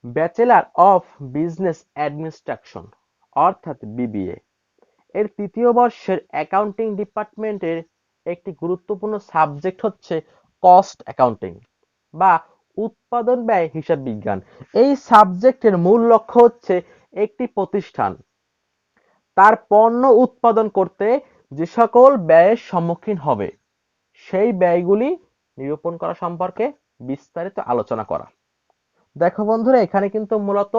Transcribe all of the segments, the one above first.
Bachelor of business administration অর্থাৎ BBA এর তৃতীয় বর্ষের অ্যাকাউন্টিং ডিপার্টমেন্টের একটি গুরুত্বপূর্ণ সাবজেক্ট হচ্ছে কস্ট অ্যাকাউন্টিং বা উৎপাদন ব্যয় হিসাব বিজ্ঞান। এই সাবজেক্টের মূল লক্ষ্য হচ্ছে একটি প্রতিষ্ঠান তার পণ্য উৎপাদন করতে যে সকল ব্যয়ের সম্মুখীন হবে সেই ব্যয়গুলি নিরূপণ করা সম্পর্কে বিস্তারিত আলোচনা করা। দেখো বন্ধুরা, এখানে কিন্তু মূলত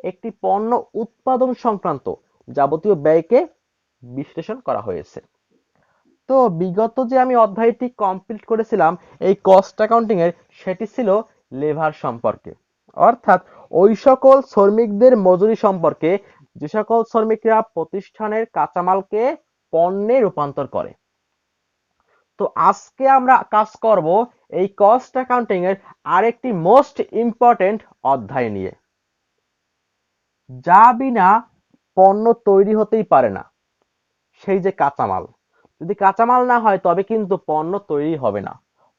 একটি পণ্য উৎপাদন সংক্রান্ত যাবতীয় ব্যয়কে বিশ্লেষণ করা হয়েছে। তো বিগত যে আমি অধ্যায়টি কমপ্লিট করেছিলাম এই কস্ট অ্যাকাউন্টিং এর, সেটি ছিল লেবার সম্পর্কে, অর্থাৎ ওই সকল শ্রমিকদের মজুরি সম্পর্কে যে সকল শ্রমিকরা প্রতিষ্ঠানের কাঁচামালকে পণ্যে রূপান্তর করে। তো আজকে আমরা কাজ করব এই কস্ট অ্যাকাউন্টিং এর আরেকটি মোস্ট ইম্পর্টেন্ট অধ্যায় নিয়ে, যা বিনা পণ্য তৈরি হতেই পারে না, সেই যে কাঁচামাল। যদি কাঁচামাল না হয় তবে কিন্তু পণ্য তৈরি হবে না,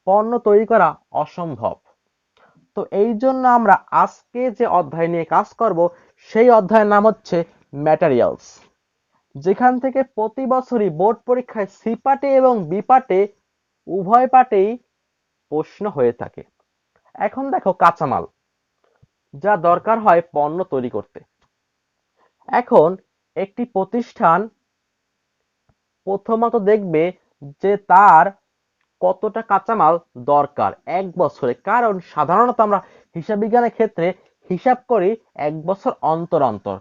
পণ্য তৈরি করা অসম্ভব। তো এই জন্য আমরা আজকে যে অধ্যায় নিয়ে কাজ করব সেই অধ্যায়ের নাম হচ্ছে ম্যাটেরিয়ালস, যেখান থেকে প্রতি বছরই বোর্ড পরীক্ষায় সি পার্টে এবং বি পার্টে উভয় পার্টেই প্রশ্ন হয়ে থাকে। এখন দেখো, কাঁচামাল যা দরকার হয় পণ্য তৈরি করতে। এখন একটি প্রতিষ্ঠান প্রথমত দেখবে যে তার কতটা কাঁচামাল দরকার এক বছরে, কারণ সাধারণত আমরা হিসাব বিজ্ঞানের ক্ষেত্রে হিসাব করি এক বছর অন্তর অন্তর।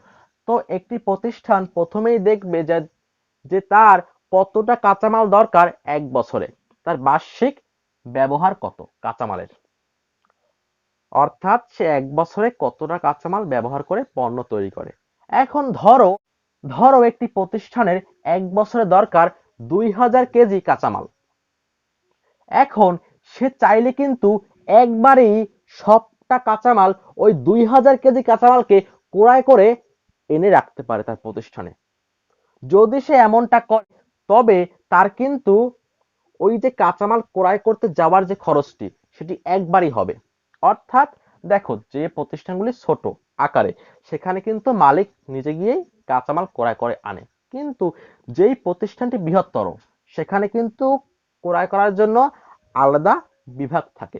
তো একটি প্রতিষ্ঠান প্রথমেই দেখবে যে যে তার কতটা কাঁচামাল দরকার এক বছরে, তার বার্ষিক ব্যবহার কত কাঁচামালের, অর্থাৎ সে এক বছরে কতটা কাঁচামাল ব্যবহার করে পণ্য তৈরি করে। এখন ধরো ধরো একটি প্রতিষ্ঠানের এক বছরে দরকার 2000 কেজি কাঁচামাল। এখন সে চাইলে কিন্তু একবারেই সবটা কাঁচামাল, ওই 2000 কেজি কাঁচামালকে ক্রয় করে এনে রাখতে পারে তার প্রতিষ্ঠানে। যদি সে এমনটা করে তবে তার কিন্তু ওই যে কাঁচামাল ক্রয় করতে যাওয়ার যে খরচটি সেটি একবারই হবে। অর্থাৎ দেখো, যে প্রতিষ্ঠানগুলি ছোট আকারে সেখানে কিন্তু মালিক নিজে গিয়েই কাঁচামাল ক্রয় করে আনে, কিন্তু যেই প্রতিষ্ঠানটি বৃহত্তর সেখানে কিন্তু ক্রয় করার জন্য আলাদা বিভাগ থাকে,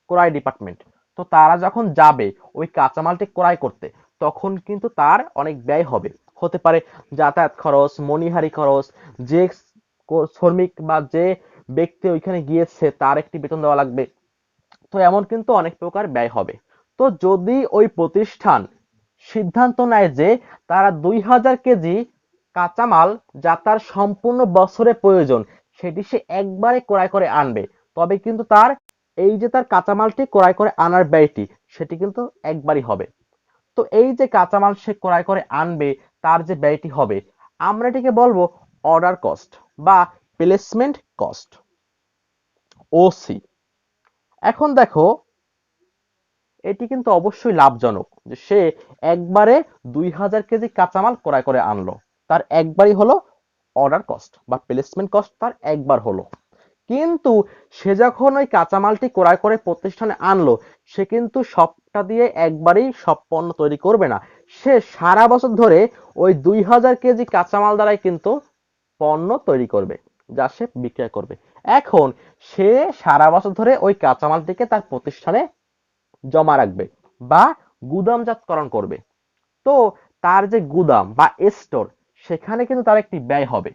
ক্রয় ডিপার্টমেন্ট। তো তারা যখন যাবে ওই কাঁচামালটি ক্রয় করতে, তখন কিন্তু তার অনেক ব্যয় হবে, হতে পারে যাতায়াত খরচ, মনিহারি খরচ, যে শ্রমিক বা যে ব্যক্তি ওইখানে গিয়েছে তার একটি বেতন দেওয়া লাগবে। তো এমন কিন্তু অনেক প্রকার ব্যয় হবে। তো যদি ওই প্রতিষ্ঠান সিদ্ধান্ত নেয় যে তারা 2000 কেজি কাঁচামাল যা তার সম্পূর্ণ বছরে প্রয়োজন সেটি সে একবারে ক্রয় করে আনবে, তবে কিন্তু তার এই যে তার কাঁচামালটি ক্রয় করে আনার ব্যয়টি সেটি কিন্তু একবারই হবে। তো এই যে কাঁচামাল সে ক্রয় করে আনবে তার যে ব্যয়টি হবে, আমরা এটিকে বলবো অর্ডার কস্ট বা প্লেসমেন্ট কস্ট, ওসি। এখন দেখো, এটি কিন্তু অবশ্যই লাভজনক যে সে একবারে 2000 কেজি কাঁচামাল ক্রয় করে আনলো, তার একবারই হলো অর্ডার কস্ট বা প্লেসমেন্ট কস্ট, তার একবার হলো। কিন্তু সে যখন ওই কাঁচামালটি ক্রয় করে প্রতিষ্ঠানে আনলো, সে কিন্তু সবটা দিয়ে একবারেই সব পণ্য তৈরি করবে না, সে সারা বছর ধরে ওই 2000 কেজি কাঁচামাল দ্বারাই কিন্তু পণ্য তৈরি করবে, যা সে বিক্রয় করবে। এখন সে সারা বছর ধরে ওই কাঁচামালটিকে তার প্রতিষ্ঠানে জমা রাখবে বা গুদামজাতকরণ করবে। তো তার যে গুদাম বা স্টোর, সেখানে কিন্তু তার একটি ব্যয় হবে।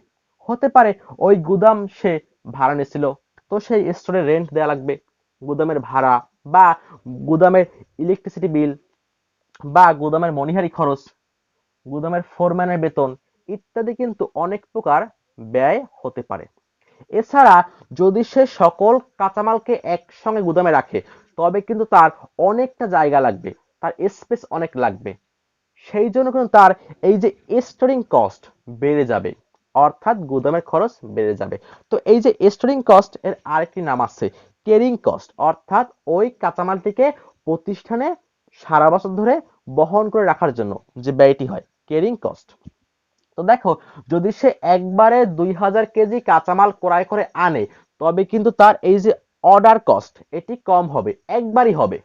হতে পারে ওই গুদাম সে ভাড়া নিয়েছিল, তো সেই স্টোরে রেন্ট দেওয়া লাগবে, গুদামের ভাড়া বা গুদামের ইলেকট্রিসিটি বিল বা গুদামের মনিহারি খরচ, গুদামের ফোরম্যানের বেতন ইত্যাদি কিন্তু অনেক প্রকার ব্যয় হতে পারে। এছাড়া যদি সে সকল কাঁচামালকে একসঙ্গে গুদামে রাখে তবে কিন্তু তার অনেকটা জায়গা লাগবে, তার স্পেস অনেক লাগবে। সেই জন্য কিন্তু তার এই যে স্টোরিং কস্ট বেড়ে যাবে, অর্থাৎ গুদামের খরচ বেড়ে যাবে। তো এই যে স্টোরিং কস্ট এর আরেকটি নাম আছে ক্যারিং কস্ট, অর্থাৎ ওই কাঁচামালটিকে প্রতিষ্ঠানে সারা বছর ধরে বহন করে রাখার জন্য যে ব্যয়টি হয়, ক্যারিং কস্ট। তো দেখো, যদি সে একবারে 2000 কেজি কাঁচামাল ক্রয় করে আনে তবে কিন্তু তার এই যে অর্ডার কস্ট এটি কম হবে, একবারই হবে।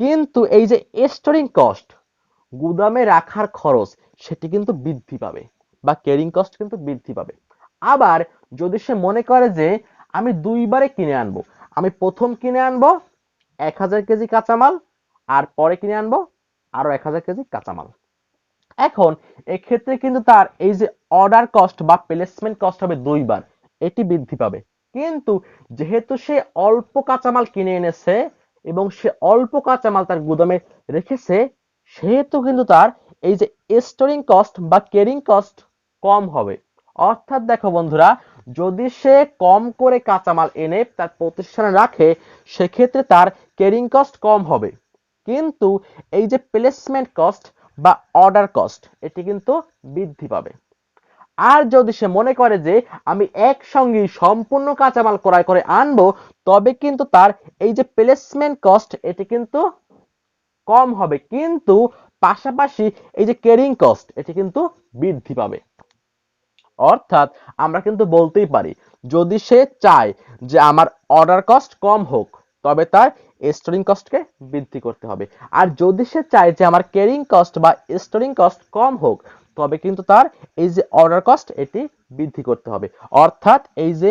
কিন্তু এই যে স্টোরিং কস্ট, গুদামে রাখার খরচ, সেটি কিন্তু বৃদ্ধি পাবে, বা ক্যারিং কস্ট কিন্তু বৃদ্ধি পাবে। আবার যদি সে মনে করে যে আমি দুইবারে কিনে আনবো, আমি প্রথম কিনে আনবো 1000 কেজি কাঁচামাল, আর পরে কিনে আনবো আরো 1000 কেজি কাঁচামাল, এখন এক্ষেত্রে কিন্তু তার এই যে অর্ডার কস্ট বা প্লেসমেন্ট কস্ট হবে দুইবার, এটি বৃদ্ধি পাবে। কিন্তু যেহেতু সে অল্প কাঁচামাল কিনে এনেছে এবং সে অল্প কাঁচামাল তার গুদামে রেখেছে, সেহেতু কিন্তু তার এই যে স্টোরিং কস্ট বা ক্যারিং কস্ট কম হবে। অর্থাৎ দেখো বন্ধুরা, যদি সে কম করে কাঁচামাল এনে তার প্রতিষ্ঠানে রাখে, সেক্ষেত্রে তার ক্যারিং কস্ট কম হবে, কিন্তু এই যে প্লেসমেন্ট কস্ট বা অর্ডার কস্ট, এটি কিন্তু বৃদ্ধি পাবে। আর যদি সে মনে করে যে আমি একসঙ্গে সম্পূর্ণ কাঁচামাল ক্রয় করে আনবো, তবে কিন্তু তার এই যে প্লেসমেন্ট কস্ট, এটি কিন্তু কম হবে, কিন্তু পাশাপাশি এই যে ক্যারিং কস্ট, এটি কিন্তু বৃদ্ধি পাবে। অর্থাৎ আমরা কিন্তু বলতেই পারি, যদি সে চায় যে আমার অর্ডার কস্ট কম হোক, তবে তার স্টোরিং কস্টকে বৃদ্ধি করতে হবে। আর যদি সে চায় যে আমার ক্যারিং কস্ট বা স্টোরিং কস্ট কম হোক, তবে কিন্তু তার এই যে অর্ডার কস্ট, এটি বৃদ্ধি করতে হবে। অর্থাৎ এই যে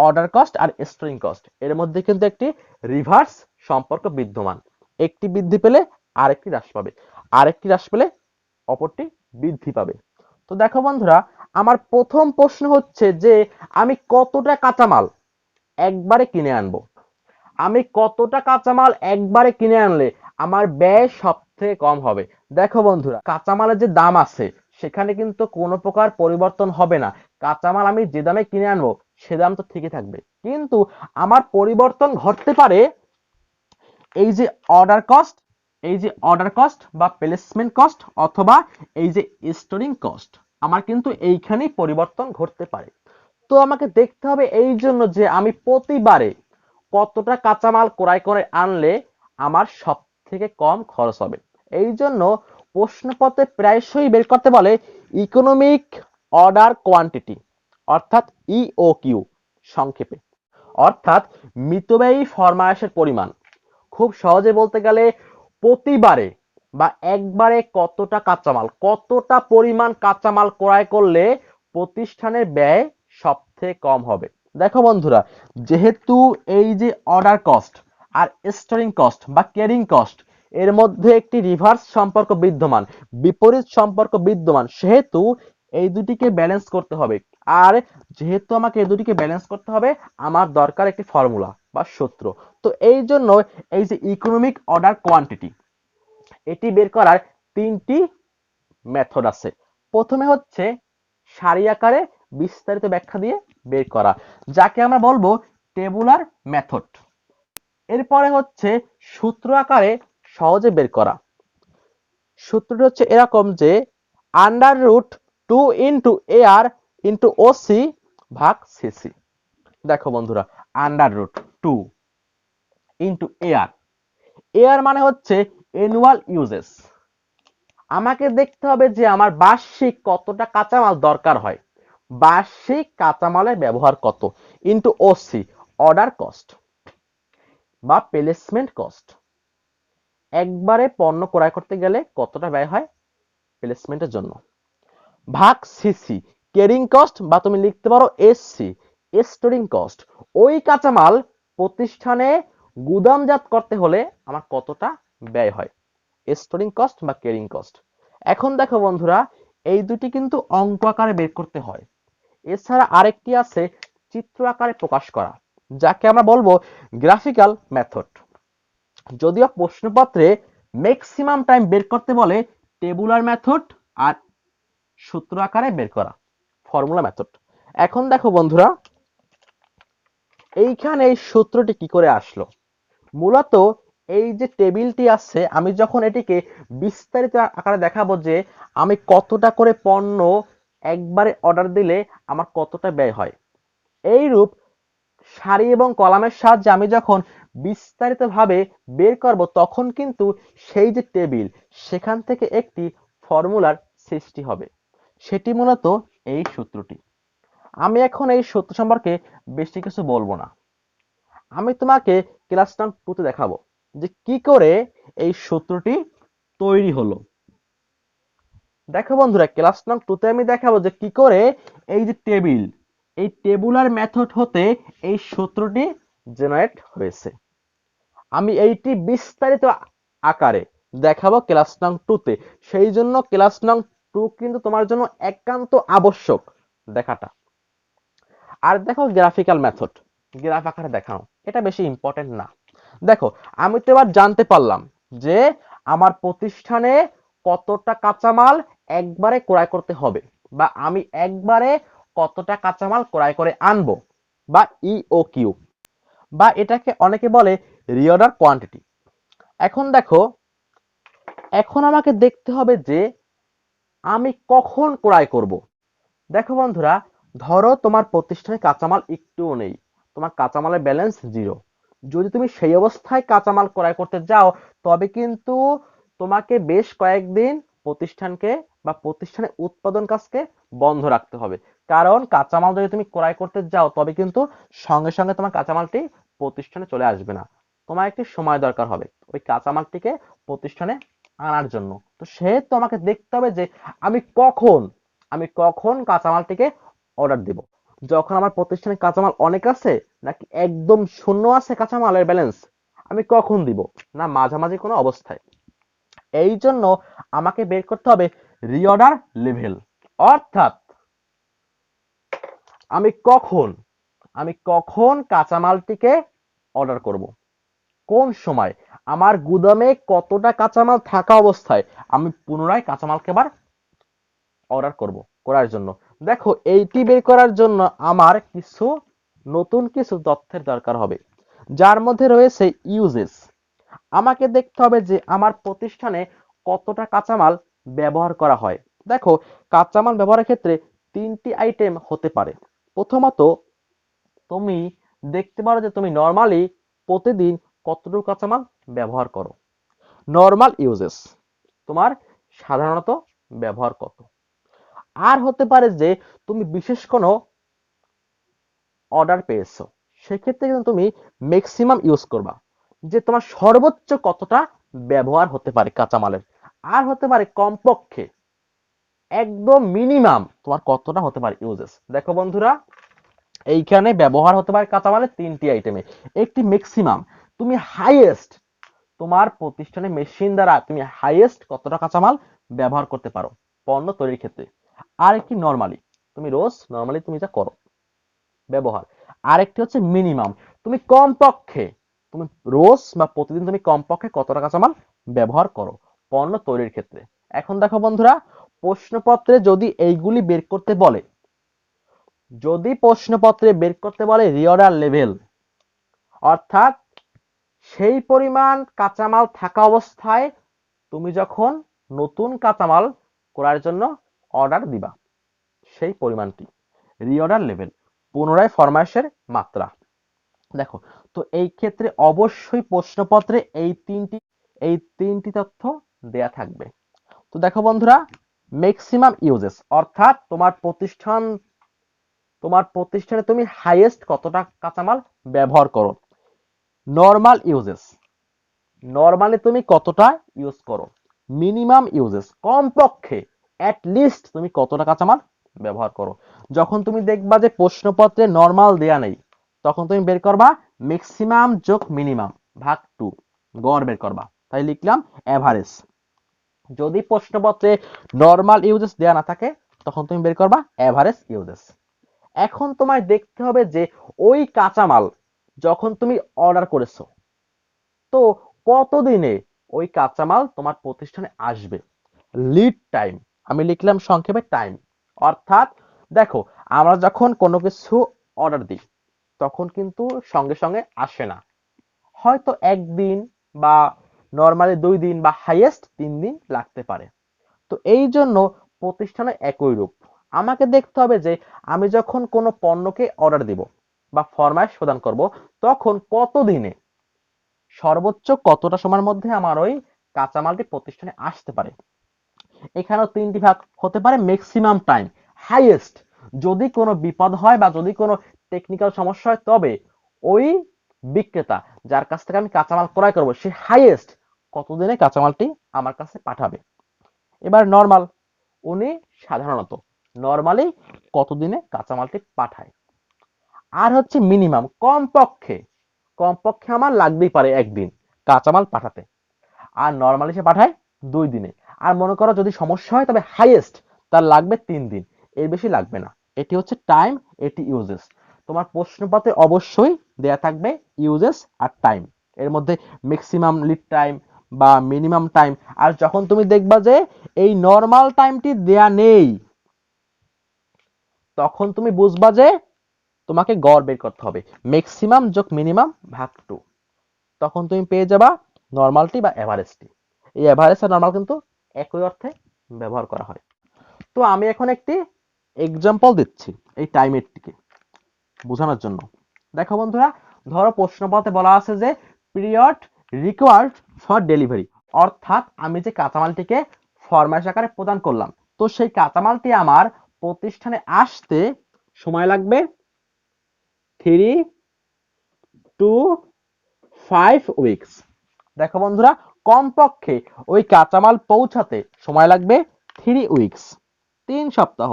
অর্ডার কস্ট আর স্টোরিং কস্ট, এর মধ্যে কিন্তু একটি রিভার্স সম্পর্ক বিদ্যমান। একটি বৃদ্ধি পেলে আরেকটি হ্রাস পাবে, আরেকটি হ্রাস পেলে অপরটি বৃদ্ধি পাবে। তো দেখো বন্ধুরা, আমার প্রথম প্রশ্ন হচ্ছে যে আমি কতটা কাঁচামাল একবারে কিনে আনবো, আমি কতটা কাঁচামাল একবারে কিনে আনলে আমার ব্যয় সবথেকে কম হবে। দেখো বন্ধুরা, কাঁচামালের যে দাম আছে সেখানে কিন্তু কোনো প্রকার পরিবর্তন হবে না। কাঁচামাল আমি যে দামে কিনে আনবো সে দাম তো ঠিকই থাকবে, কিন্তু আমার পরিবর্তন ঘটতে পারে এই যে অর্ডার কস্ট, এই যে অর্ডার কস্ট বা প্লেসমেন্ট কস্ট, অথবা এই যে স্টোরিং কস্ট, আমার কিন্তু এইখানেই পরিবর্তন ঘটতে পারে। তো আমাকে দেখতে হবে এই জন্য যে আমি প্রতিবারে কতটা কাঁচামাল ক্রয় করে আনলে আমার সব থেকে কম খরচ হবে। এই জন্য প্রশ্নপত্রে প্রায়শই বের করতে বলে ইকোনমিক অর্ডার কোয়ান্টিটি, অর্থাৎ ইওকিউ সংক্ষেপে, অর্থাৎ মিতব্যয়ী ফরমায়েশের পরিমাণ। খুব সহজে বলতে গেলে প্রতিবারে বা একবারে কতটা কাঁচামাল, কতটা পরিমাণ কাঁচামাল ক্রয় করলে প্রতিষ্ঠানের ব্যয় সবথেকে কম হবে। দেখো বন্ধুরা, যেহেতু এই যে অর্ডার কস্ট আর স্টোরিং কস্ট বা ক্যারিং কস্ট, এর মধ্যে একটি রিভার্স সম্পর্ক বিদ্যমান, বিপরীত সম্পর্ক বিদ্যমান, সেহেতু এই দুটিকে ব্যালেন্স করতে হবে। আর যেহেতু আমাকে এই দুটিকে ব্যালেন্স করতে হবে, আমার দরকার একটি ফর্মুলা বা সূত্র। তো এই জন্য এই যে ইকোনমিক অর্ডার কোয়ান্টিটি, এটি বের করার তিনটি মেথড আছে। প্রথমে হচ্ছে সারি আকারে বিস্তারিত ব্যাখ্যা দিয়ে বের করা, যাকে আমরা বলবো টেবুলার মেথড। এরপরে হচ্ছে সূত্র আকারে সহজে বের করা। সূত্রটি হচ্ছে এরকম যে আন্ডার রুট 2 × AR × OC ভাগ সিসি। দেখো বন্ধুরা, আন্ডার রুট 2 × AR, AR মানে হচ্ছে অ্যানুয়াল ইউজেস। আমাকে দেখতে হবে যে আমার বার্ষিক কতটা কাঁচামাল দরকার হয়, বার্ষিক কাঁচামালের ব্যবহার কত, ইন্টু ওসি অর্ডার কস্ট বা প্লেসমেন্ট কস্ট। একবারে পণ্য ক্রয় করতে গেলে কতটা ব্যয় হয় প্লেসমেন্টের জন্য, ভাগ সিসি ক্যারিং কস্ট, বা তুমি লিখতে পারো এসসি স্টোরিং কস্ট। ওই কাঁচামাল প্রতিষ্ঠানে গুদামজাত করতে হলে আমার কতটা ব্যয় হয়, স্টোরিং কস্ট বা ক্যারিং কস্ট। এখন দেখো বন্ধুরা, এই দুটি কিন্তু অঙ্ক আকারে বের করতে হয়। এছাড়া আরেকটি আছে চিত্র আকারে প্রকাশ করা, যাকে আমরা বলবো গ্রাফিক্যাল মেথড। যদিও প্রশ্নপত্রে ম্যাক্সিমাম টাইম বের করতে বলে টেবুলার মেথড আর সূত্র আকারে বের করা, ফর্মুলা মেথড। এখন দেখো বন্ধুরা, এইখানে এই সূত্রটি কি করে আসলো। মূলত এই যে টেবিলটি আছে, আমি যখন এটিকে বিস্তারিত আকারে দেখাবো যে আমি কতটা করে পণ্য একবারে অর্ডার দিলে আমার কতটা ব্যয় হয়, এইরূপ সারি এবং কলামের সাহায্যে আমি যখন বিস্তারিতভাবে বের করব, তখন কিন্তু সেই যে টেবিল, সেখান থেকে একটি ফর্মুলার সৃষ্টি হবে। সেটি মূলত এই সূত্রটি। আমি এখন এই সূত্র সম্পর্কে বেশি কিছু বলবো না, আমি তোমাকে ক্লাস নাম্বার 2 তে দেখাবো। যে কি করে এই সূত্রটি তৈরি হলো। দেখো বন্ধুরা, ক্লাস নং 2 তে আমি দেখাবো যে কি করে এই যে টেবিল, এই টেবুলার মেথড হতে এই সূত্রটি জেনারেট হয়েছে। আমি এইটি বিস্তারিত আকারে দেখাবো ক্লাস নং 2 তে। সেই জন্য ক্লাস নং 2 কিন্তু তোমার জন্য একান্ত আবশ্যক দেখাটা। আর দেখো গ্রাফিক্যাল মেথড, গ্রাফ আকারে দেখানো, এটা বেশি ইম্পর্টেন্ট না। দেখো, আমি তো এবার জানতে পারলাম যে আমার প্রতিষ্ঠানে কতটা কাঁচামাল একবারে ক্রয় করতে হবে, বা আমি একবারে কতটা কাঁচামাল ক্রয় করে আনবো, বা ইওকিউ, বা এটাকে অনেকে বলে রিঅর্ডার কোয়ান্টিটি। এখন দেখো, এখন আমাকে দেখতে হবে যে আমি কখন ক্রয় করব। দেখো বন্ধুরা, ধরো তোমার প্রতিষ্ঠানে কাঁচামাল একটুও নেই, তোমার কাঁচামালের ব্যালেন্স জিরো। যদি তুমি সেই অবস্থায় কাঁচামাল ক্রয় করতে যাও, তবে কিন্তু তোমাকে বেশ কয়েকদিন প্রতিষ্ঠানকে বা প্রতিষ্ঠানের উৎপাদন কাজকে বন্ধ রাখতে হবে। কারণ কাঁচামাল যদি তুমি ক্রয় করতে যাও, তবে কিন্তু সঙ্গে সঙ্গে তোমার কাঁচামালটি প্রতিষ্ঠানে চলে আসবে না। তোমার একটি সময় দরকার হবে ওই কাঁচামালটিকে প্রতিষ্ঠানে আনার জন্য। তো সেহেতু আমাকে দেখতে হবে যে আমি কখন আমি কখন কাঁচামালটিকে অর্ডার দিব। যখন আমার প্রতিষ্ঠানে কাঁচামাল অনেক আছে, নাকি একদম শূন্য আছে কাঁচামালের ব্যালেন্স, আমি কখন দিব, না মাঝামাঝি কোনো অবস্থায়। এই জন্য আমাকে বের করতে হবে রিঅর্ডার লেভেল। অর্থাৎ আমি কখন আমি কখন কাঁচামালটিকে অর্ডার করব, কোন সময় আমার গুদামে কতটা কাঁচামাল থাকা অবস্থায় আমি পুনরায় কাঁচামালকে আবার অর্ডার করব করার জন্য। দেখো, এইটি বের করার জন্য আমার কিছু নতুন কিছু তথ্যের দরকার হবে, যার মধ্যে রয়েছে ইউজেস। আমাকে দেখতে হবে যে আমার প্রতিষ্ঠানে কতটা কাঁচামাল ব্যবহার করা হয়। দেখো, কাঁচামাল ব্যবহারের ক্ষেত্রে তিনটি আইটেম হতে পারে। প্রথমত, তুমি দেখতে পারো যে তুমি নর্মালি প্রতিদিন কতটুকু কাঁচামাল ব্যবহার করো, নর্মাল ইউজেস, তোমার সাধারণত ব্যবহার কত। আর হতে পারে যে তুমি বিশেষ কোনো অর্ডার পেয়েছো, সেক্ষেত্রে কিন্তু তুমি ম্যাক্সিমাম ইউজ করবা, যে তোমার সর্বোচ্চ কতটা ব্যবহার হতে পারে কাঁচামালের। আর হতে পারে কমপক্ষে একদম মিনিমাম তোমার কতটা হতে পারে ইউজেস। দেখো বন্ধুরা, এইখানে ব্যবহার হতে পারে কাঁচামালের তিনটি আইটেমে। একটি ম্যাক্সিমাম, তুমি হাইয়েস্ট তোমার প্রতিষ্ঠানে মেশিন দ্বারা তুমি হাইয়েস্ট কতটা কাঁচামাল ব্যবহার করতে পারো পণ্য তৈরির ক্ষেত্রে। আর একটি নরমালি, তুমি রোজ নরমালি তুমি যা করো ব্যবহার। আরেকটি হচ্ছে মিনিমাম, তুমি কমপক্ষে তুমি রোজ বা প্রতিদিন তুমি কমপক্ষে কতটা কাঁচামাল ব্যবহার করো পণ্য তৈরির ক্ষেত্রে। এখন দেখো বন্ধুরা, প্রশ্নপত্রে যদি এইগুলি বের করতে বলে, যদি প্রশ্নপত্রে বের করতে বলে রিঅর্ডার লেভেল, অর্থাৎ সেই পরিমাণ কাঁচামাল থাকা অবস্থায় তুমি যখন নতুন কাঁচামাল করার জন্য অর্ডার দিবা, সেই পরিমাণটি রিঅর্ডার লেভেল, পুনরায় ফরমায়েশের মাত্রা। দেখো, তো এই ক্ষেত্রে অবশ্যই প্রশ্নপত্রে এই তিনটি তথ্য দেয়া থাকবে। তো দেখো বন্ধুরা, ম্যাক্সিমাম ইউজেস অর্থাৎ তোমার প্রতিষ্ঠানে তুমি হাইয়েস্ট কতটা কাঁচামাল ব্যবহার করো। নরমাল ইউজেস, নরমালি তুমি কতটা ইউজ করো। মিনিমাম ইউজেস, কমপক্ষে অ্যাট লিস্ট তুমি কতটা কাঁচামাল ব্যবহার করো। যখন তুমি দেখবা যে প্রশ্নপত্রে নরমাল দেয়া নেই, তখন তুমি বের করবা ম্যাক্সিমাম যোগ মিনিমাম ভাগ 2, গড় বের করবা। তাই লিখলাম এভারেজ। যদি প্রশ্নপত্রে নরমাল ইউজেস দেয়া না থাকে, তখন তুমি বের করবা এভারেজ ইউজেস। এখন তোমায় দেখতে হবে যে ওই কাঁচামাল যখন তুমি অর্ডার করেছো, তো কতদিনে ওই কাঁচামাল তোমার প্রতিষ্ঠানে আসবে। লিড টাইম, আমি লিখলাম সংক্ষেপে টাইম। অর্থাৎ দেখো, আমরা যখন কোনো কিছু অর্ডার দিই, তখন কিন্তু সঙ্গে সঙ্গে আসে না, হয়তো একদিন বা নর্মালি 2 দিন বা হাইয়েস্ট 3 দিন লাগতে পারে। তো এই জন্য প্রতিষ্ঠানে একই রূপ। আমাকে দেখতে হবে যে আমি যখন কোনো পণ্যকে অর্ডার দিব বা ফরমায়েশ প্রদান করব, তখন কতদিনে সর্বোচ্চ কতটা সময়ের মধ্যে আমার ওই কাঁচামালটি প্রতিষ্ঠানে আসতে পারে। এখানেও তিনটি ভাগ হতে পারে, ম্যাক্সিমাম টাইম, হাইয়েস্ট। যদি কোনো বিপদ হয় বা যদি কোনো টেকনিক্যাল সমস্যা হয়, তবে ওই বিক্রেতা যার কাছ থেকে আমি কাঁচামাল ক্রয় করব সে হাইয়েস্ট কতদিনে কাঁচামালটি আমার কাছে পাঠাবে। এবার নরমাল, উনি সাধারণত নরমালি কতদিনে কাঁচামালটি পাঠায়। আর হচ্ছে মিনিমাম, কমপক্ষে কমপক্ষে আমার লাগবেই পারে একদিন কাঁচামাল পাঠাতে, আর নরমালি সে পাঠায় 2 দিনে। আর মনে করো যদি সমস্যা হয় তবে হাইয়েস্ট তার লাগবে 3 দিন, এর বেশি লাগবে না। এটি হচ্ছে টাইম, এটি ইউজেস। তোমার প্রশ্নপত্রে অবশ্যই দেয়া থাকবে ইউজেস আর টাইম, এর মধ্যে ম্যাক্সিমাম লিড টাইম বা মিনিমাম টাইম। আর যখন তুমি দেখবা যে এই নরমাল টাইমটি দেয়া নেই, তখন তুমি বুঝবা যে তোমাকে গড় বের করতে হবে, ম্যাক্সিমাম যোগ মিনিমাম ভাগ 2। তখন তুমি পেয়ে যাবা নরমালটি বা এভারেজটি। এই এভারেজ আর নরমাল কিন্তু একই অর্থে ব্যবহার করা হয়। তো আমি এখন একটি এক্সাম্পল দিচ্ছি এই টাইমেরটিকে বোঝানোর জন্য। দেখো বন্ধুরা, ধরো প্রশ্নপত্রে বলা আছে যে পিরিয়ড রিকোয়ার্ড ফর ডেলিভারি, অর্থাৎ আমি যে কাঁচামালটিকে ফরমাশ আকারে প্রদান করলাম, তো সেই কাঁচামালটি আমার প্রতিষ্ঠানে আসতে সময় লাগবে 3 to 5 উইকস। দেখো বন্ধুরা, কমপক্ষে ওই কাঁচামাল পৌঁছাতে সময় লাগবে 3 উইকস, 3 সপ্তাহ।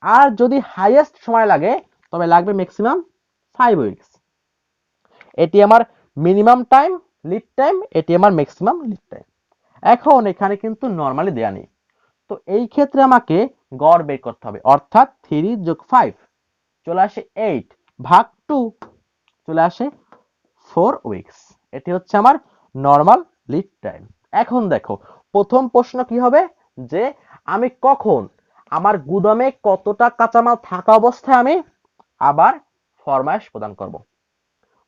আর যদি হাইয়েস্ট সময় লাগে তবে লাগবে ম্যাক্সিমাম 5 উইকস। এটি আমার মিনিমাম টাইম লিড টাইম, এটি আমার ম্যাক্সিমাম লিড টাইম। এখন এখানে কিন্তু নরমালি দেয়া নেই, তো এই ক্ষেত্রে আমাকে গড় বের করতে হবে, অর্থাৎ 3 যোগ 5 চলে আসে 8 ভাগ 2 চলে আসে 4 উইকস। এটি হচ্ছে আমার নরমাল লিড টাইম। এখন দেখো প্রথম প্রশ্ন কি হবে, যে আমি কখন আমার গুদামে কতটা কাঁচামাল থাকা অবস্থায় আমি আবার ফরমায়েশ প্রদান করব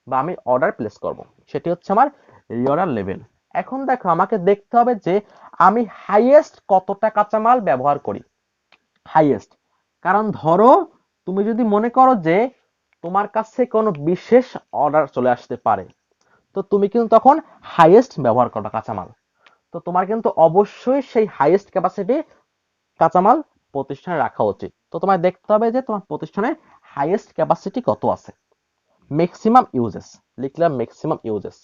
বা আমি অর্ডার প্লেস করব, সেটি হচ্ছে আমার রিঅর্ডার লেভেল। এখন দেখো আমাকে দেখতে হবে যে আমি হাইয়েস্ট কতটা কাঁচামাল ব্যবহার করি, হাইয়েস্ট। কারণ ধরো তুমি যদি মনে করো যে তোমার কাছে কোনো বিশেষ অর্ডার চলে আসতে পারে, তো তুমি কিন্তু তখন হাইয়েস্ট ব্যবহার করবে কাঁচামাল। তো তোমার কিন্তু অবশ্যই সেই হাইয়েস্ট ক্যাপাসিটি কাঁচামাল প্রতিষ্ঠানে রাখা উচিত। তো তোমার দেখতে হবে যে তোমার প্রতিষ্ঠানের হাইয়েস্ট ক্যাপাসিটি কত আছে, ম্যাক্সিমাম ইউজেস লিখলাম, ম্যাক্সিমাম ইউজেস।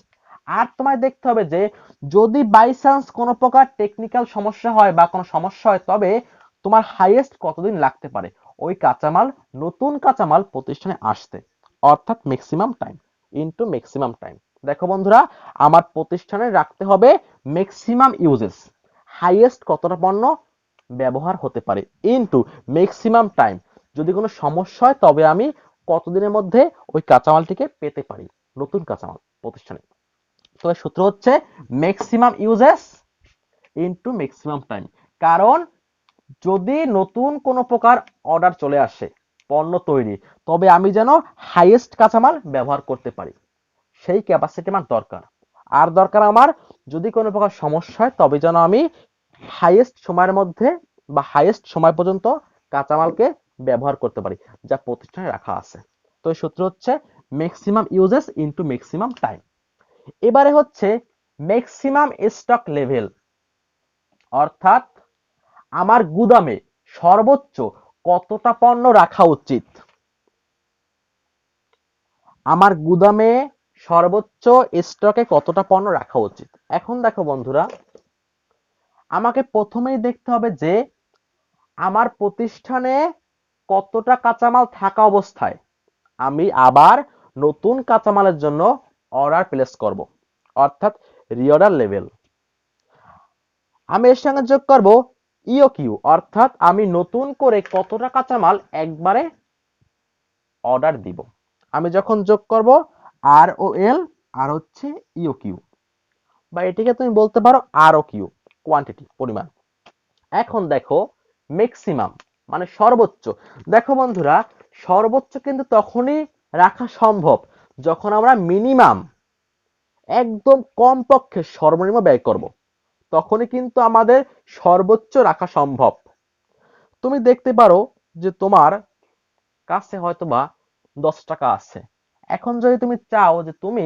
আর তোমায় দেখতে হবে যে যদি বাই চান্স কোনো প্রকার টেকনিক্যাল সমস্যা হয় বা কোনো সমস্যা হয়, তবে তোমার হাইয়েস্ট কতদিন লাগতে পারে ওই কাঁচামাল, নতুন কাঁচামাল প্রতিষ্ঠানে আসতে, অর্থাৎ maximum time into maximum time. দেখো বন্ধুরা, আমার প্রতিষ্ঠানে রাখতে হবে ম্যাক্সিমাম ইউজেস, হাইয়েস্ট কতটা পণ্য ব্যবহার হতে পারে, ইনটু ম্যাক্সিমাম টাইম, যদি কোনো সমস্যা হয় তবে আমি কতদিনের মধ্যে ওই কাঁচামালটিকে পেতে পারি, নতুন কাঁচামাল প্রতিষ্ঠানে। তো এর সূত্র হচ্ছে maximum uses into maximum time. কারণ যদি নতুন কোনো প্রকার অর্ডার চলে আসে পণ্য তৈরি, তবে আমি যেন হাইয়েস্ট কাঁচামাল ব্যবহার করতে পারি, সেই ক্যাপাসিটি আমার দরকার। আর দরকার আমার যদি কোনো প্রকার সমস্যা হয় তবে যেন আমি হাইয়েস্ট সময়ের মধ্যে বা হাইয়েস্ট সময় পর্যন্ত কাঁচামালকে ব্যবহার করতে পারি যা প্রতিষ্ঠানে রাখা আছে। তো এই সূত্র হচ্ছে maximum uses into maximum time. এবারে হচ্ছে ম্যাক্সিমাম স্টক লেভেল, অর্থাৎ আমার গুদামে সর্বোচ্চ কতটা পণ্য রাখা উচিত, আমার গুদামে সর্বোচ্চ স্টকে কতটা পণ্য রাখা উচিত। এখন দেখো বন্ধুরা, আমাকে প্রথমেই দেখতে হবে যে আমার প্রতিষ্ঠানে কতটা কাঁচামাল থাকা অবস্থায় আমি আবার নতুন কাঁচামালের জন্য অর্ডার প্লেস করব, অর্থাৎ রিঅর্ডার লেভেল। আমি এর সঙ্গে যোগ করব ইওকিউ, অর্থাৎ আমি নতুন করে কতটা কাঁচামাল একবারে অর্ডার দিব। আমি যখন যোগ করব আর ও এল আর হচ্ছে ইওকিউ, বা এটিকে তুমি বলতে পারো আর ও কিউ, কোয়ান্টিটি পরিমাণ। এখন দেখো ম্যাক্সিমাম মানে সর্বোচ্চ। দেখো বন্ধুরা, সর্বোচ্চ কিন্তু তখনই রাখা সম্ভব যখন আমরা মিনিমাম একদম কমপক্ষে সর্বনিম্ন ব্যয় করব, তখনই কিন্তু আমাদের সর্বোচ্চ রাখা সম্ভব। তুমি দেখতে পারো যে তোমার কাছে হয়তোবা 10 টাকা আছে, এখন যদি তুমি চাও যে তুমি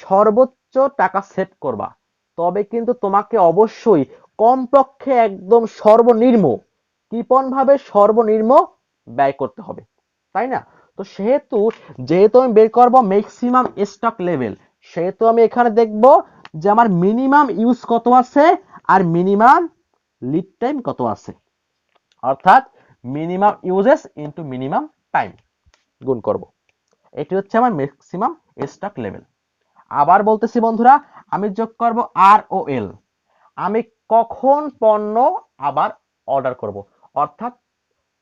সর্বোচ্চ টাকা সেভ করবা, তবে কিন্তু তোমাকে অবশ্যই কমপক্ষে একদম সর্বনিম্ন, কৃপণ ভাবে সর্বনিম্ন ব্যয় করতে হবে, তাই না? তো যেহেতু আমি বের করব ম্যাক্সিমাম স্টক লেভেল, সেহেতু আমি এখানে দেখব যে আমার মিনিমাম ইউজ কত আছে আর মিনিমাম লিড টাইম কত আছে, অর্থাৎ minimum uses into minimum time গুণ করব। এটি হচ্ছে আমার ম্যাক্সিমাম স্টক লেভেল। আবার বলতেছি বন্ধুরা, আমি যোগ করব আর ও এল, আমি কখন পণ্য আবার অর্ডার করব, অর্থাৎ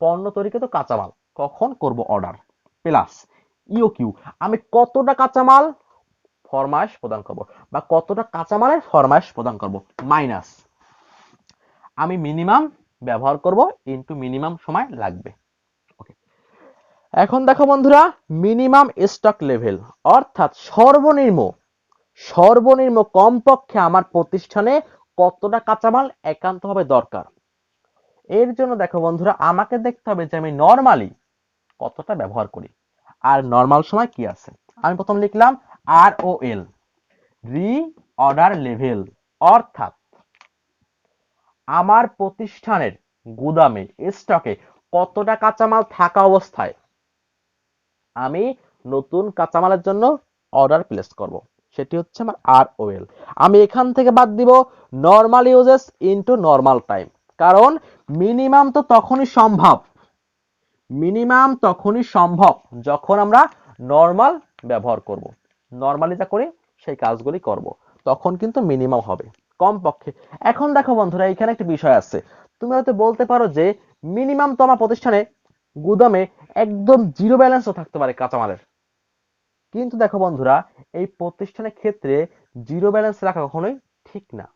পণ্য তৈরিকৃত কাঁচামাল কখন করব অর্ডার, প্লাস ইও কিউ, আমি কতটা কাঁচামাল ফরমায়েশ প্রদান করব বা কতটা কাঁচামালের ফরমায়েশ প্রদান করব, মাইনাস আমি মিনিমাম ব্যবহার করব ইনটু মিনিমাম সময় লাগবে। ওকে, এখন দেখো বন্ধুরা, মিনিমাম স্টক লেভেল অর্থাৎ সর্বনিম্ন কমপক্ষে আমার প্রতিষ্ঠানে কতটা কাঁচামাল একান্তভাবে দরকার। এর জন্য দেখো বন্ধুরা, আমাকে দেখতে হবে যে আমি নরমালি কতটা ব্যবহার করি আর নরমাল সময় কি আছে। আমি প্রথম লিখলাম আর ও এল, রি অর্ডার লেভেল, অর্থাৎ আমার প্রতিষ্ঠানের গুদামে স্টকে কতটা কাঁচামাল থাকা অবস্থায় আমি নতুন কাঁচামালের জন্য অর্ডার প্লেস করব, সেটি হচ্ছে আমার আর ও এল। আমি এখান থেকে বাদ দিব normal uses into normal time, কারণ মিনিমাম তো তখনই সম্ভব যখন আমরা নরমাল ব্যবহার করব, নরমালি যা করি সেই কাজগুলি করব, তখন কিন্তু মিনিমাম হবে কমপক্ষে। এখন দেখো বন্ধুরা, এখানে একটা বিষয় আছে, তুমি হয়তো বলতে পারো যে মিনিমাম তো আমার প্রতিষ্ঠানে গুদামে একদম জিরো ব্যালেন্সও থাকতে পারে কাঁচামালের, কিন্তু দেখো বন্ধুরা, এই প্রতিষ্ঠানের ক্ষেত্রে জিরো ব্যালেন্স রাখা কখনোই ঠিক না।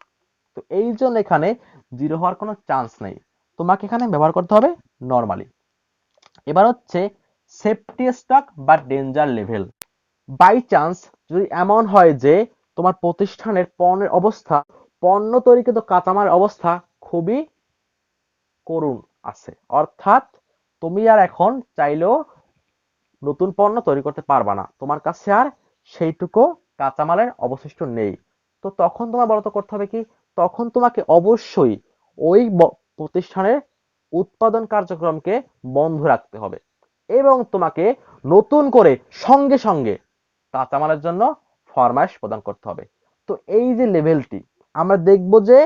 তো এই জন্য এখানে জিরো হওয়ার কোনো চান্স নেই, তোমাকে এখানে ব্যবহার করতে হবে নরমালি। এবার হচ্ছে সেফটি স্টক বা ডেঞ্জার লেভেল। বাই চান্স যদি এমন হয় যে তোমার প্রতিষ্ঠানের পণ্য তৈরিকৃত কাঁচামালের অবস্থা খুবই করুণ আছে, অর্থাৎ তুমি আর এখন চাইলেও নতুন পণ্য তৈরি করতে পারবা না, তোমার কাছে আর সেইটুকু কাঁচামালের অবশিষ্ট নেই, তো তখন তোমার বলতো করতে হবে কি, তখন তোমাকে অবশ্যই ওই প্রতিষ্ঠানের উৎপাদন কার্যক্রমকে বন্ধ রাখতে হবে এবং তোমাকে নতুন করে সঙ্গে সঙ্গে কাঁচামালের জন্য ফরমায়েশ প্রদান করতে হবে। তো এই যে লেভেলটি আমরা দেখব যে,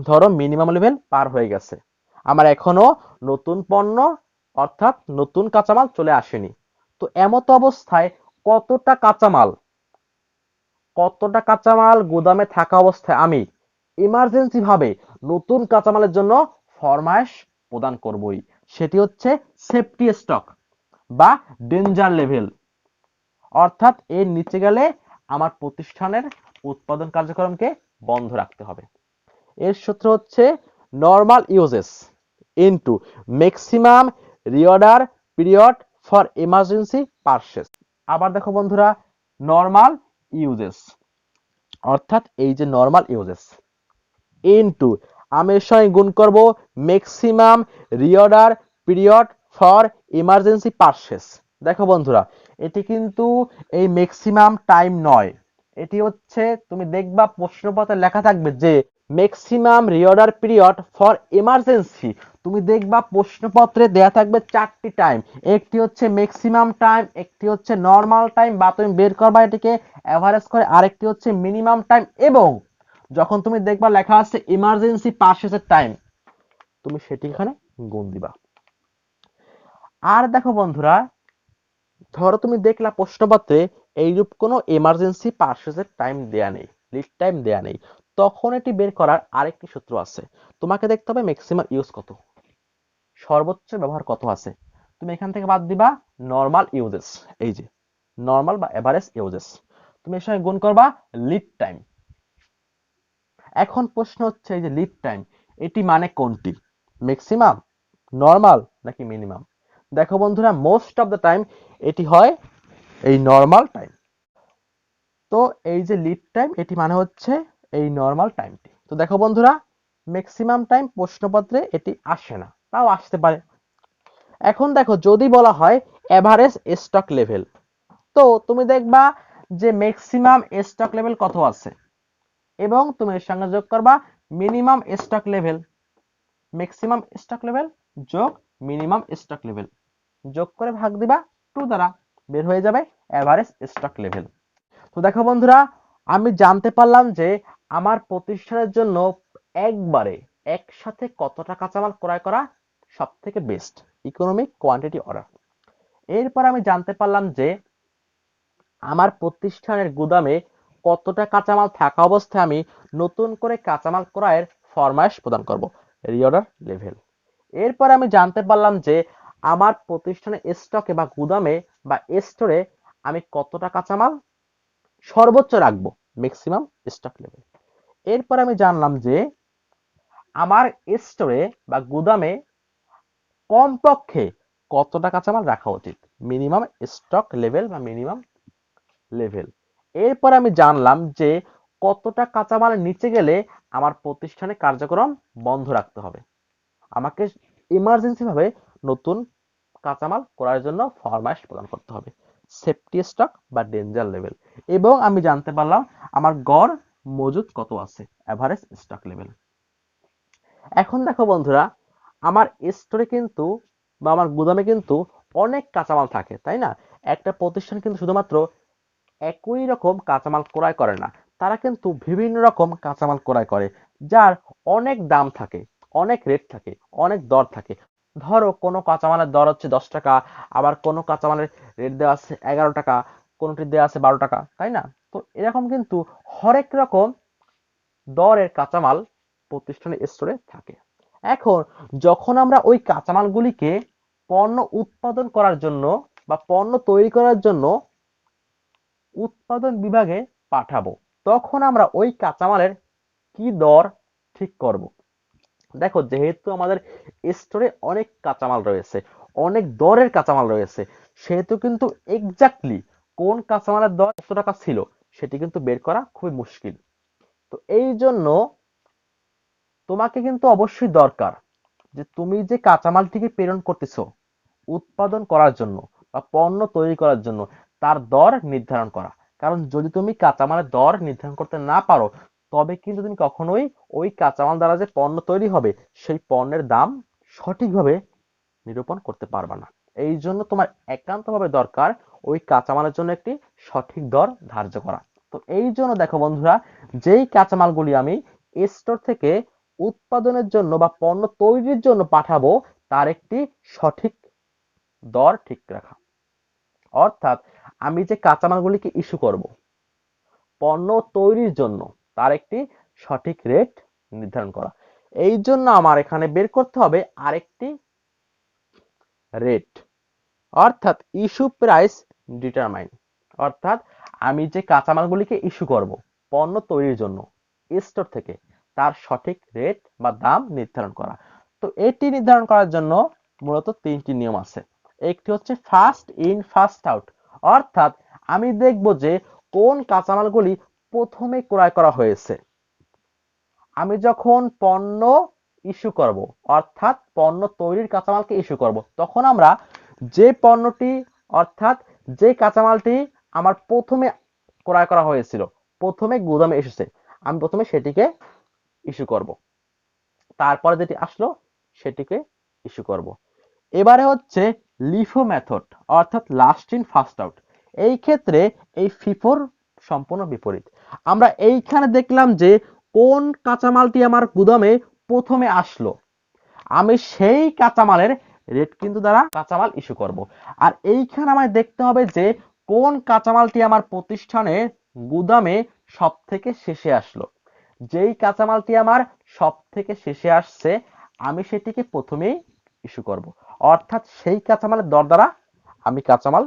ধরো মিনিমাম লেভেল পার হয়ে গেছে, আমার এখনো নতুন পণ্য অর্থাৎ নতুন কাঁচামাল চলে আসেনি, তো এমত অবস্থায় কতটা কাঁচামাল গুদামে থাকা অবস্থায় আমি ইমার্জেন্সি ভাবে নতুন কাঁচামালের জন্য ফরমায়েশ প্রদান করবই, সেটি হচ্ছে সেফটি স্টক বা ডেঞ্জার লেভেল, অর্থাৎ এর নিচে গেলে আমার প্রতিষ্ঠানের উৎপাদন কার্যক্রমকে বন্ধ রাখতে হবে। এর সূত্র হচ্ছে normal uses into maximum reorder period for emergency purchase. আবার দেখো বন্ধুরা, নরমাল ইউজেস অর্থাৎ এই যে নরমাল ইউজেস ইনটু আমি এর সঙ্গে গুণ করব maximum reorder period for emergency purchase. দেখো বন্ধুরা, এটি কিন্তু এই ম্যাক্সিমাম টাইম নয়, এটি হচ্ছে, তুমি দেখবা প্রশ্নপত্রে লেখা থাকবে যে maximum reorder period for emergency, তুমি দেখবা প্রশ্নপত্রে দেয়া থাকবে চারটি টাইম, একটি হচ্ছে ম্যাক্সিমাম টাইম, একটি হচ্ছে নরমাল টাইম বা তুমি বের করবা এটিকে এভারেজ করে, আরেকটি হচ্ছে মিনিমাম টাইম, এবং যখন তুমি দেখবা লেখা আছে ইমার্জেন্সি পারচেজের টাইম, তুমি সেটি এখানে গুণ দিবা। আর দেখো বন্ধুরা, ধরো তুমি দেখলা প্রশ্নপত্রে এইরূপ কোনো এমার্জেন্সি পারচেজের টাইম দেয়া নেই, লিড টাইম দেয়া নেই, তখন এটি বের করার আরেকটি সূত্র আছে, তোমাকে দেখতে হবে ম্যাক্সিমাম ইউজ কত, সর্বোচ্চ ব্যবহার কত আছে, তুমি এখান থেকে বাদ দিবা নরমাল ইউজেস, এই যে নরমাল বা এভারেজ ইউজেস, তুমি এর সঙ্গে গুণ করবা লিড টাইম। এখন প্রশ্ন হচ্ছে এই যে লিড টাইম, এটি মানে কোনটি, ম্যাক্সিমাম, নরমাল নাকি মিনিমাম? দেখো বন্ধুরা, মোস্ট অফ দ্য টাইম এটি হয় এই নরমাল টাইম। তো এই যে লিড টাইম, এটি মানে হচ্ছে এই নরমাল টাইমটি। তো দেখো বন্ধুরা, ম্যাক্সিমাম টাইম প্রশ্নপত্রে এটি আসে না, তাও আসতে পারে। এখন দেখো, যদি বলা হয় এভারেজ স্টক লেভেল, তো তুমি দেখবা যে ম্যাক্সিমাম স্টক লেভেল কত আছে এবং তুমি এর সঙ্গে যোগ করবা minimum stock level, maximum stock level যোগ মিনিমাম স্টক লেভেল, যোগ করে ভাগ দিবা টু দ্বারা বের হয়ে যাবে এভারেজ স্টক লেভেল। তো দেখো বন্ধুরা, আমি জানতে পারলাম যে আমার প্রতিষ্ঠানের জন্য একবারে একসাথে কতটা কাঁচামাল ক্রয় করা সব থেকে বেস্ট ইকোনমিক কোয়ান্টিটি অর্ডার। এরপর আমি জানতে পারলাম যে আমার প্রতিষ্ঠানের গুদামে কতটা কাঁচামাল থাকা অবস্থায় আমি নতুন করে কাঁচামাল ক্রয়ের ফরমায়েশ প্রদান করব, রিঅর্ডার লেভেল। এরপর আমি জানতে পারলাম যে আমার প্রতিষ্ঠানের স্টকে বা গুদামে বা স্টোরে আমি কতটা কাঁচামাল সর্বোচ্চ রাখবো, ম্যাক্সিমাম স্টক লেভেল। এরপর আমি জানলাম যে আমার স্টোরে বা গুদামে কমপক্ষে কতটা কাঁচামাল রাখা উচিত, মিনিমাম স্টক লেভেল বা মিনিমাম লেভেল। এরপর আমি জানলাম যে কতটা কাঁচামালের নিচে গেলে আমার প্রতিষ্ঠানে কার্যক্রম বন্ধ রাখতে হবে, আমাকে ইমার্জেন্সি ভাবে নতুন কাঁচামাল করার জন্য ফরমায়েশ প্রদান করতে হবে, সেফটি স্টক বা ডেঞ্জার লেভেল। এবং আমি জানতে পারলাম আমার গড় মজুদ কত আছে, এভারেজ স্টক লেভেল। এখন দেখো বন্ধুরা, আমার স্টোরে কিন্তু বা আমার গুদামে কিন্তু অনেক কাঁচামাল থাকে, তাই না? একটা প্রতিষ্ঠান কিন্তু শুধুমাত্র একই রকম কাঁচামাল ক্রয় করে না, তারা কিন্তু বিভিন্ন রকম কাঁচামাল ক্রয় করে, যার অনেক দাম থাকে, অনেক রেট থাকে, অনেক দর থাকে। ধরো কোনো কাঁচামালের দর হচ্ছে 10 টাকা, আবার কোনো কাঁচামালের রেট দেওয়া আছে 11 টাকা, কোনোটি দেওয়া আছে 12 টাকা, তাই না? তো এরকম কিন্তু হরেক রকম দরের কাঁচামাল প্রতিষ্ঠানের স্টোরে থাকে। এখন যখন আমরা ওই কাঁচামালগুলিকে পণ্য উৎপাদন করার জন্য বা পণ্য তৈরি করার জন্য উৎপাদন বিভাগে পাঠাবো, তখন আমরা ওই কাঁচামালের কি দর ঠিক করব। দেখো, যেহেতু আমাদের স্টোরে অনেক কাঁচামাল রয়েছে, অনেক দরের কাঁচামাল রয়েছে, সেহেতু কিন্তু এক্স্যাক্টলি কোন কাঁচামালের দর কত টাকা ছিল সেটি কিন্তু বের করা খুবই মুশকিল। তো এই জন্য তোমাকে কিন্তু অবশ্যই দরকার যে তুমি যে কাঁচামালটিকে প্রেরণ করতেছো উৎপাদন করার জন্য বা পণ্য তৈরি করার জন্য তার দর নির্ধারণ করা। কারণ যদি তুমি কাঁচামালের দর নির্ধারণ করতে না পারো, তবে কিন্তু তুমি কখনোই ওই কাঁচামাল দ্বারা যে পণ্য তৈরি হবে সেই পণ্যের দাম সঠিকভাবে নিরূপণ করতে পারবে না। এই জন্য তোমার একান্তভাবে দরকার ওই কাঁচামালের জন্য একটি সঠিক দর ধার্য করা। তো এই জন্য দেখো বন্ধুরা, যেই কাঁচামালগুলি আমি স্টোর থেকে উৎপাদনের জন্য বা পণ্য তৈরির জন্য পাঠাবো তার একটি সঠিক দর ঠিক রাখা। অর্থাৎ আমি যে কাঁচামালগুলিকে ইস্যু করব পণ্য তৈরির জন্য তার একটি সঠিক রেট নির্ধারণ করা। এই জন্য আমার এখানে বের করতে হবে আরেকটি রেট, অর্থাৎ ইস্যু প্রাইস ডিটারমাইন। অর্থাৎ আমি যে কাঁচামালগুলিকে ইস্যু করব পণ্য তৈরির জন্য স্টোর থেকে তার সঠিক রেট বা দাম নির্ধারণ করা। তো এটি নির্ধারণ করার জন্য মূলত 3টি নিয়ম আছে। একটি হচ্ছে ফার্স্ট ইন ফার্স্ট আউট, অর্থাৎ আমি দেখব যে কোন কাঁচামালগুলি প্রথমে ক্রয় করা হয়েছে। আমি যখন পণ্য ইস্যু করব, অর্থাৎ পণ্য তৈরির কাঁচামালকে ইস্যু করব, তখন আমরা যে পণ্যটি অর্থাৎ যে কাঁচামালটি আমার প্রথমে ক্রয় করা হয়েছিল, প্রথমে গুদামে এসেছে, আমি প্রথমে সেটিকে ইস্যু করব, তারপরে যেটি আসলো সেটিকে ইস্যু করব। এবারে হচ্ছে লিফো মেথড, অর্থাৎ লাস্ট ইন ফার্স্ট আউট। এই ক্ষেত্রে এই ফিফোর সম্পূর্ণ বিপরীত। আমরা এইখানে দেখলাম যে কোন কাঁচামালটি আমার গুদামে প্রথমে আসলো, আমি সেই কাঁচামালের রেট কিন্তু দ্বারা কাঁচামাল ইস্যু করব। আর এইখানে আমায় দেখতে হবে যে কোন কাঁচামালটি আমার প্রতিষ্ঠানের গুদামে সব থেকে শেষে আসলো। যেই কাঁচামালটি আমার সব থেকে শেষে আসছে আমি সেটিকে প্রথমেই ইস্যু করব, অর্থাৎ সেই কাঁচামালের দর দ্বারা আমি কাঁচামাল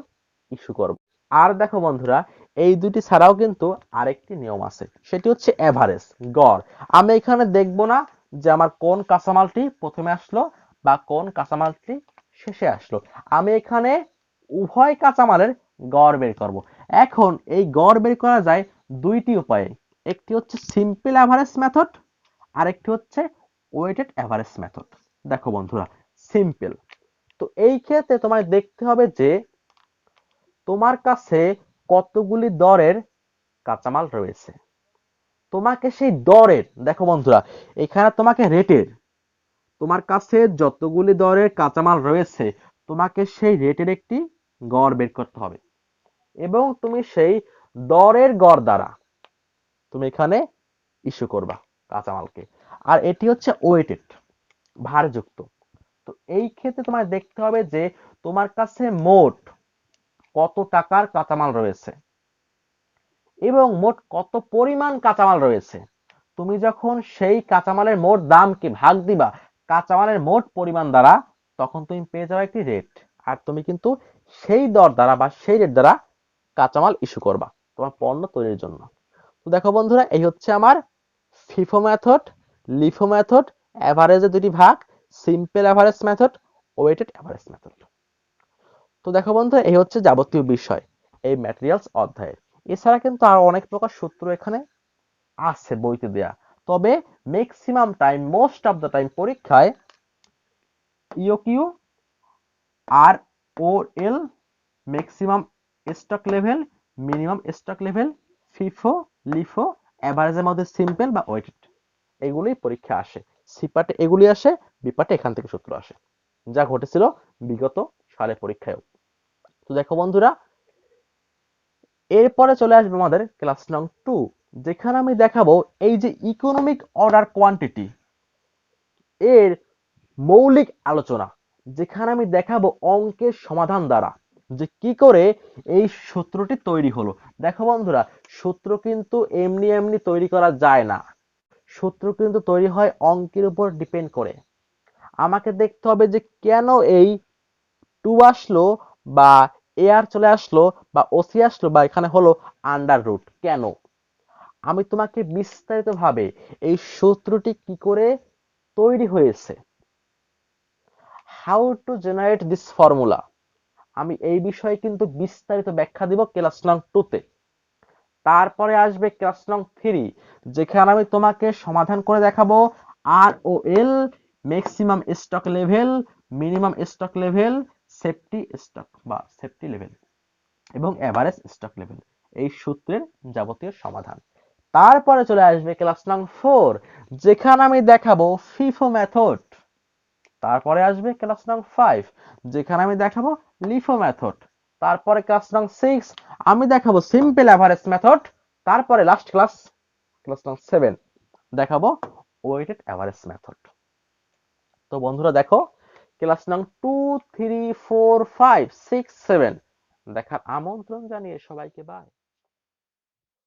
ইস্যু করব। আর দেখো বন্ধুরা, এই দুটি ছাড়াও কিন্তু আরেকটি নিয়ম আছে, সেটি হচ্ছে এভারেজ, গড়। আমি এখানে দেখব না যে আমার কোন কাঁচামালটি প্রথমে আসলো বা কোন কাঁচামালটি শেষে আসলো, আমি এখানে উভয় কাঁচামালের গড় বের করব। এখন এই গড় বের করা যায় দুইটি উপায়ে, একটি হচ্ছে সিম্পল অ্যাভারেজ মেথড, আরেকটি হচ্ছে ওয়েটেড অ্যাভারেজ মেথড। দেখো বন্ধুরা, সিম্পল, তো এই ক্ষেত্রে তোমায় দেখতে হবে যে তোমার কাছে কতগুলি দরের কাঁচামাল রয়েছে, তোমাকে সেই দরের, দেখো বন্ধুরা এখানে তোমাকে রেটের, তোমার কাছে যতগুলি দরের কাঁচামাল রয়েছে তোমাকে সেই রেটের একটি গড় বের করতে হবে এবং তুমি সেই দরের গড় দ্বারা তুমি এখানে ইস্যু করবা কাঁচামালকে। আর এটি হচ্ছে ওয়েটেড, ভারযুক্ত। তো এই ক্ষেত্রে তোমার দেখতে হবে যে তোমার কাছে মোট কত টাকার কাঁচামাল রয়েছে এবং মোট কত পরিমাণ কাঁচামাল রয়েছে। তুমি যখন সেই কাঁচামালের মোট দামকে ভাগ দিবা কাঁচামালের মোট পরিমাণ দ্বারা, তখন তুমি পেয়ে যাবে একটি রেট। আর তুমি কিন্তু সেই দর দ্বারা বা সেই রেট দ্বারা কাঁচামাল ইস্যু করবা তোমার পণ্য তৈরির জন্য। তো দেখো বন্ধুরা, এই হচ্ছে আমার ফিফো মেথড, লিফো মেথড, এভারেজের দুটি ভাগ, simple average method, weighted average method. তো দেখো বন্ধুরা, এই হচ্ছে যাবতীয় বিষয় এই ম্যাটেরিয়ালস অধ্যায়ের। এছাড়া কিন্তু আরো অনেক প্রকার সূত্র এখানে আছে বইতে দেয়া, তবে maximum time, most of the time পরীক্ষায় EOQ, R O L, maximum stock level, minimum stock level, FIFO, LIFO, এভারেজের মধ্যে সিম্পল বা ওয়েটেড, এগুলোই পরীক্ষা আসে। সি পার্টে এগুলি আসে, বি পার্টে এখান থেকে সূত্র আসে, যা ঘটেছিল বিগত সালে পরীক্ষায়ও। তো দেখো বন্ধুরা, এরপরে চলে আসবে আমাদের ক্লাস নং 2, যেখানে আমি দেখাবো এই যে ইকোনমিক অর্ডার কোয়ান্টিটি এর মৌলিক আলোচনা, যেখানে আমি দেখাবো অঙ্কের সমাধান দ্বারা যে কি করে এই সূত্রটি তৈরি হলো। দেখো বন্ধুরা, সূত্র কিন্তু এমনি এমনি তৈরি করা যায় না, সূত্র কিন্তু তৈরি হয় অঙ্কের উপর ডিপেন্ড করে। আমাকে দেখতে হবে যে কেন এই 2 আসলো বা এআর চলে আসলো বা ওসি আসলো বা এখানে হলো আন্ডার রুট, কেন। আমি তোমাকে বিস্তারিত ভাবে এই সূত্রটি কি করে তৈরি হয়েছে, how to generate this formula, আমি এই বিষয়ে কিন্তু বিস্তারিত ব্যাখ্যা দিব ক্লাস নং 2 তে। তারপরে আসবে ক্লাস নং 3, যেখানে আমি তোমাকে সমাধান করে দেখাবো R O L, maximum stock level, minimum stock level, safety stock বা সেফটি লেভেল এবং এভারেজ স্টক লেভেল, এই সূত্রের যাবতীয় সমাধান। তারপরে চলে আসবে ক্লাস নং 4, যেখানে আমি দেখাবো ফিফো মেথড। তারপরে আসবে ক্লাস নং 5, যেখানে আমি দেখাবো লিফো মেথড। তারপরে ক্লাস নং 6 আমি দেখাবো সিম্পল এভারেজ মেথড। তারপরে লাস্ট ক্লাস, ক্লাস নং 7, দেখাবো ওয়েটেড এভারেজ মেথড। তো বন্ধুরা দেখো, ক্লাস নং 2, 3, 4, 5, 6, 7 দেখার আমন্ত্রণ জানিয়ে সবাইকে বাই।